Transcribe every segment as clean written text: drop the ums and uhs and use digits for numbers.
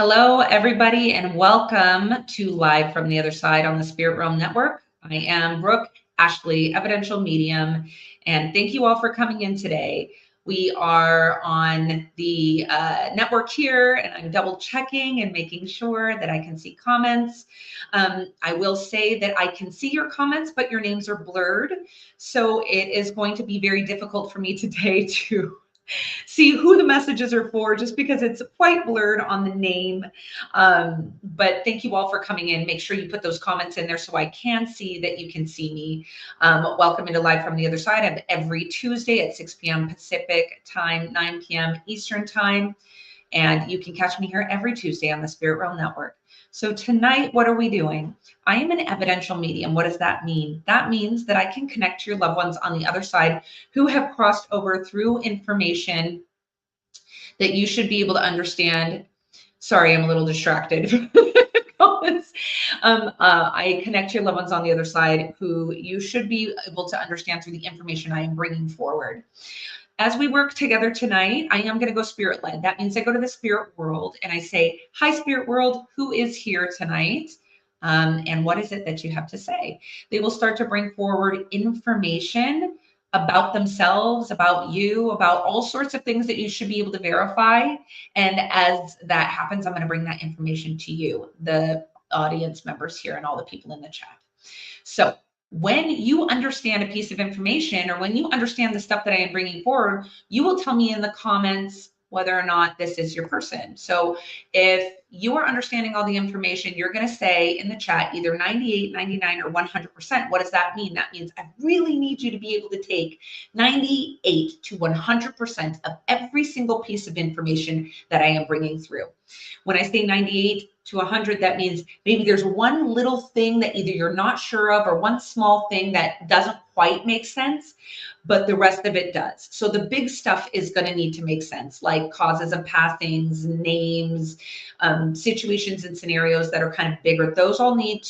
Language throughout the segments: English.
Hello, everybody, and welcome to Live from the Other Side on the Spirit Realm Network. I am Brooke Ashley, Evidential Medium, and thank you all for coming in today. We are on the network here, and I'm double checking and making sure that I can see comments. I will say that I can see your comments, but your names are blurred. So it is going to be very difficult for me today to see who the messages are for just because it's quite blurred on the name. But thank you all for coming in. Make sure you put those comments in there so I can see that you can see me. Welcome into Live from the Other Side. I'm every Tuesday at 6 p.m. Pacific time, 9 p.m. Eastern time. And you can catch me here every Tuesday on the Spirit Realm Network. So tonight, what are we doing? I am an evidential medium. What does that mean? That means that I can connect to your loved ones on the other side who have crossed over through information that you should be able to understand. Sorry, I'm a little distracted. I connect to your loved ones on the other side who you should be able to understand through the information I am bringing forward. As we work together tonight, I am going to go spirit led. That means I go to the spirit world and I say, hi, spirit world, who is here tonight? And what is it that you have to say? They will start to bring forward information about themselves, about you, about all sorts of things that you should be able to verify. And as that happens, I'm going to bring that information to you, the audience members here and all the people in the chat. So when you understand a piece of information or when you understand the stuff that I am bringing forward, you will tell me in the comments whether or not this is your person. So if you are understanding all the information, you're going to say in the chat either 98, 99, or 100%. What does that mean? That means I really need you to be able to take 98 to 100% of every single piece of information that I am bringing through. When I say 98 to 100, that means maybe there's one little thing that either you're not sure of or one small thing that doesn't quite make sense, but the rest of it does. So the big stuff is going to need to make sense, like causes of passings, names, situations and scenarios that are kind of bigger. Those all you need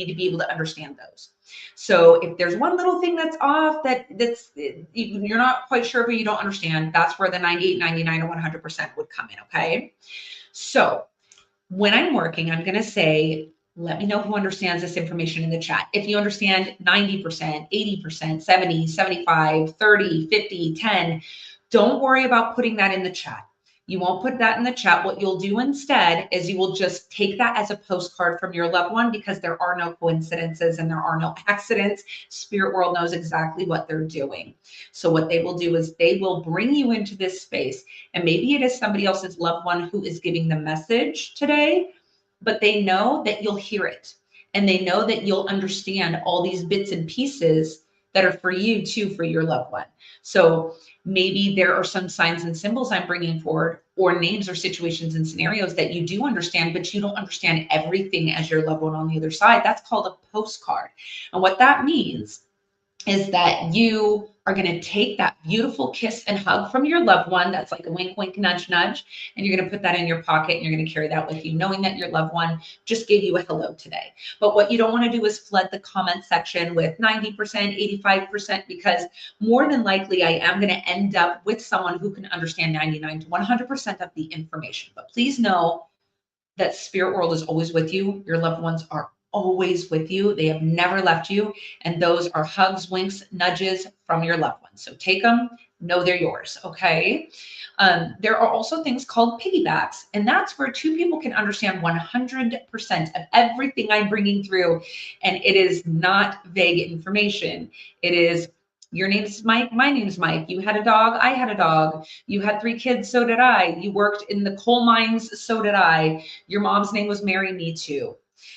to be able to understand those. So if there's one little thing that's off that's you're not quite sure, but you don't understand, that's where the 98, 99, or 100% would come in, okay? So when I'm working, I'm going to say, let me know who understands this information in the chat. If you understand 90%, 80%, 70, 75, 30, 50, 10, don't worry about putting that in the chat. You won't put that in the chat. What you'll do instead is you will just take that as a postcard from your loved one because there are no coincidences and there are no accidents. Spirit world knows exactly what they're doing. So what they will do is they will bring you into this space, and maybe it is somebody else's loved one who is giving the message today, but they know that you'll hear it and they know that you'll understand all these bits and pieces that are for you too, for your loved one. So maybe there are some signs and symbols I'm bringing forward or names or situations and scenarios that you do understand, but you don't understand everything as your loved one on the other side. That's called a postcard. And what that means is that you are going to take that beautiful kiss and hug from your loved one. That's like a wink, wink, nudge, nudge. And you're going to put that in your pocket and you're going to carry that with you, knowing that your loved one just gave you a hello today. But what you don't want to do is flood the comment section with 90%, 85%, because more than likely I am going to end up with someone who can understand 99 to 100% of the information. But please know that spirit world is always with you. Your loved ones are always with you. They have never left you. And those are hugs, winks, nudges from your loved ones. So take them, know they're yours, okay? There are also things called piggybacks, and that's where two people can understand 100% of everything I'm bringing through. And it is not vague information. It is, your name is Mike, my name is Mike. You had a dog, I had a dog. You had 3 kids, so did I. You worked in the coal mines, so did I. Your mom's name was Mary, me too.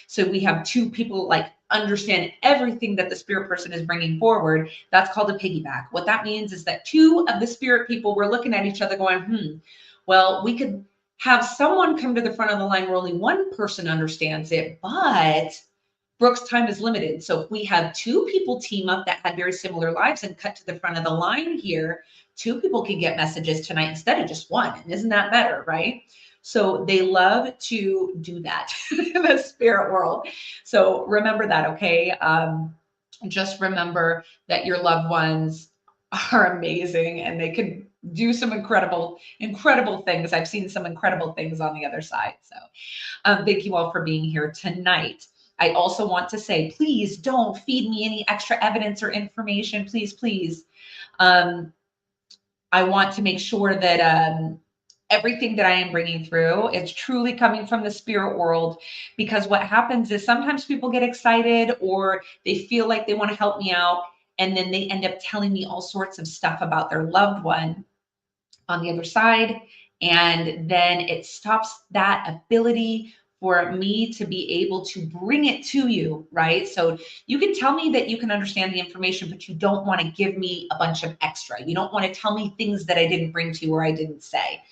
So we have two people like understand everything that the spirit person is bringing forward. That's called a piggyback. What that means is that two of the spirit people were looking at each other going, well, we could have someone come to the front of the line where only one person understands it, but Brooke's time is limited. So if we have two people team up that had very similar lives and cut to the front of the line here, two people can get messages tonight instead of just one. And isn't that better, right? So they love to do that in the spirit world. So remember that, okay? Just remember that your loved ones are amazing and they could do some incredible things. I've seen some incredible things on the other side. So thank you all for being here tonight. I also want to say, please don't feed me any extra evidence or information. Please, please. I want to make sure that everything that I am bringing through is truly coming from the spirit world, because what happens is sometimes people get excited or they feel like they want to help me out, and then they end up telling me all sorts of stuff about their loved one on the other side, and then it stops that ability for me to be able to bring it to you, right? So you can tell me that you can understand the information, but you don't want to give me a bunch of extra. You don't want to tell me things that I didn't bring to you or I didn't say.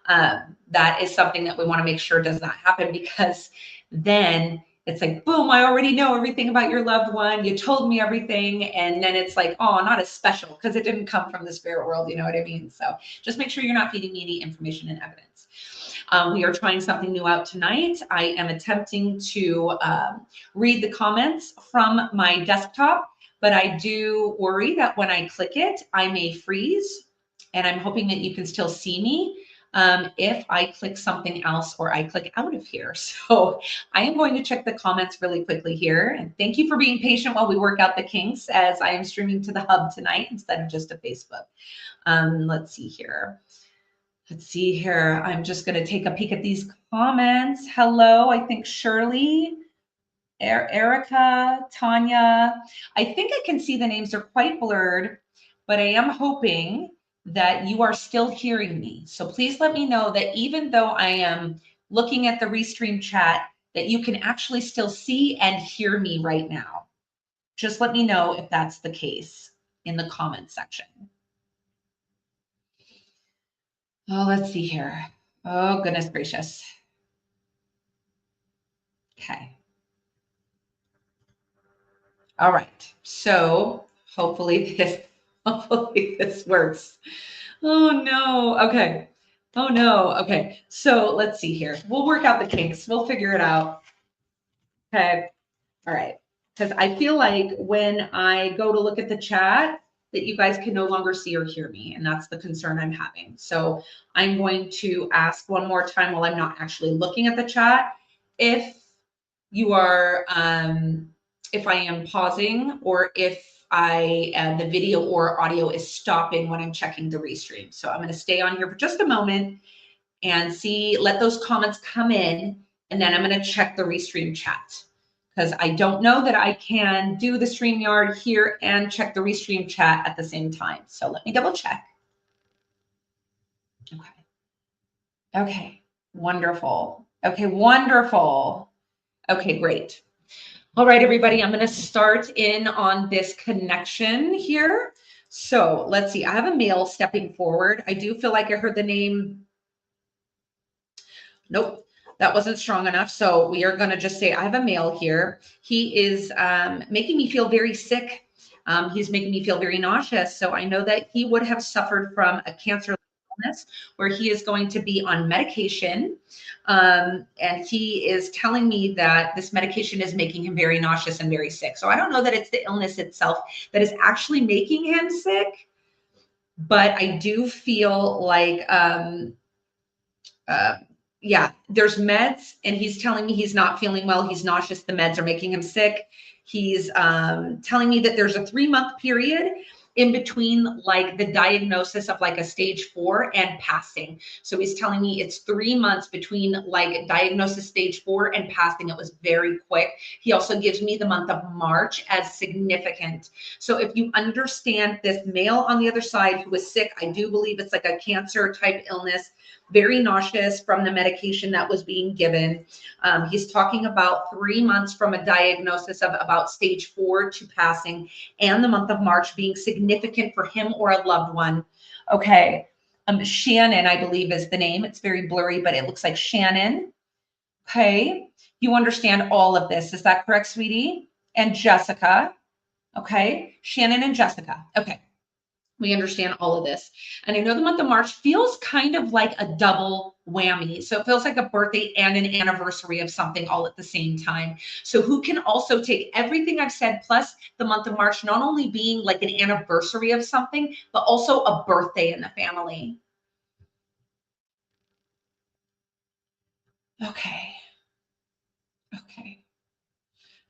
That is something that we want to make sure does not happen, because then it's like, boom, I already know everything about your loved one. You told me everything. And then it's like, oh, not as special because it didn't come from the spirit world. You know what I mean? So just make sure you're not feeding me any information and evidence. We are trying something new out tonight. I am attempting to read the comments from my desktop, but I do worry that when I click it, I may freeze. And I'm hoping that you can still see me if I click something else or I click out of here. So I am going to check the comments really quickly here. And thank you for being patient while we work out the kinks, as I am streaming to the hub tonight instead of just a Facebook. Let's see here. I'm just going to take a peek at these comments. Hello, I think Shirley, Erica, Tanya. I think I can see the names are quite blurred, but I am hoping that you are still hearing me. So please let me know that even though I am looking at the Restream chat, that you can actually still see and hear me right now. Just let me know if that's the case in the comment section. Oh, let's see here. Oh, goodness gracious. Okay. All right. So hopefully this works. Oh no. Okay. Oh no. Okay. So let's see here. We'll work out the kinks. We'll figure it out. Okay. All right. Because I feel like when I go to look at the chat, that you guys can no longer see or hear me. And that's the concern I'm having. So I'm going to ask one more time while I'm not actually looking at the chat, if you are, if I am pausing, or if the video or audio is stopping when I'm checking the restream. So I'm going to stay on here for just a moment and let those comments come in, and then I'm going to check the restream chat, because I don't know that I can do the StreamYard here and check the Restream chat at the same time. So let me double check. Okay, wonderful. Okay, wonderful. Okay, great. All right, everybody, I'm going to start in on this connection here. So let's see. I have a male stepping forward. I do feel like I heard the name. Nope. That wasn't strong enough. So we are going to just say I have a male here. He is making me feel very sick. He's making me feel very nauseous. So I know that he would have suffered from a cancer illness where he is going to be on medication. And he is telling me that this medication is making him very nauseous and very sick. So I don't know that it's the illness itself that is actually making him sick, but I do feel like yeah, there's meds, and he's telling me he's not feeling well. He's nauseous. The meds are making him sick. He's telling me that there's a 3-month period in between like the diagnosis of like a stage 4 and passing. So he's telling me it's 3 months between like diagnosis stage 4 and passing. It was very quick. He also gives me the month of March as significant. So if you understand this male on the other side who is sick, I do believe it's like a cancer type illness, very nauseous from the medication that was being given. He's talking about 3 months from a diagnosis of about stage 4 to passing, and the month of March being significant for him or a loved one. Okay. Shannon, I believe, is the name. It's very blurry, but it looks like Shannon. Okay. You understand all of this. Is that correct, sweetie? And Jessica. Okay. Shannon and Jessica. Okay. We understand all of this. And I know the month of March feels kind of like a double whammy. So it feels like a birthday and an anniversary of something all at the same time. So who can also take everything I've said plus the month of March, not only being like an anniversary of something, but also a birthday in the family. Okay. Okay.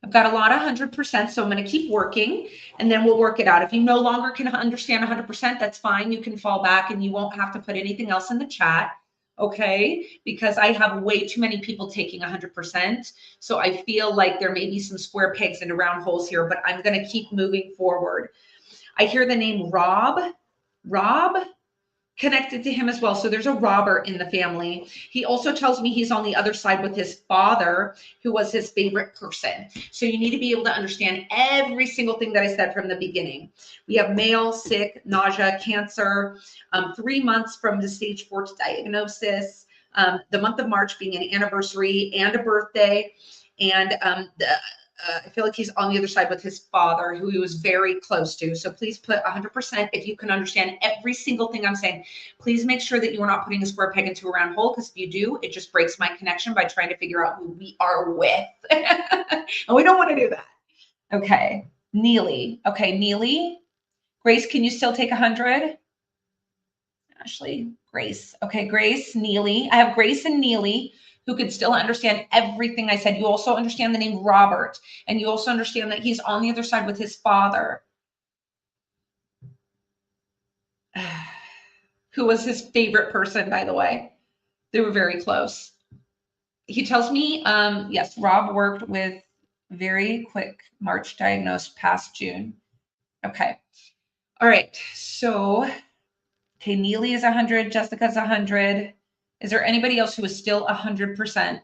I've got a lot of 100%, so I'm going to keep working and then we'll work it out. If you no longer can understand 100%, that's fine. You can fall back and you won't have to put anything else in the chat, okay? Because I have way too many people taking 100%. So I feel like there may be some square pegs into round holes here, but I'm going to keep moving forward. I hear the name Rob. Rob? Connected to him as well. So there's a Robert in the family. He also tells me he's on the other side with his father, who was his favorite person. So you need to be able to understand every single thing that I said from the beginning. We have male, sick, nausea, cancer, 3 months from the stage 4 diagnosis, the month of March being an anniversary and a birthday. And I feel like he's on the other side with his father, who he was very close to. So please put 100% if you can understand every single thing I'm saying. Please make sure that you are not putting a square peg into a round hole, because if you do, it just breaks my connection by trying to figure out who we are with. And we don't want to do that. Okay. Neely. Okay, Neely. Grace, can you still take 100? Ashley, Grace. Okay, Grace, Neely. I have Grace and Neely who could still understand everything I said. You also understand the name Robert, and you also understand that he's on the other side with his father, who was his favorite person, by the way. They were very close. He tells me, yes, Rob worked with very quick March diagnosed past June. Okay. All right. So, okay, Neely is 100. Jessica's 100. Is there anybody else who is still 100%?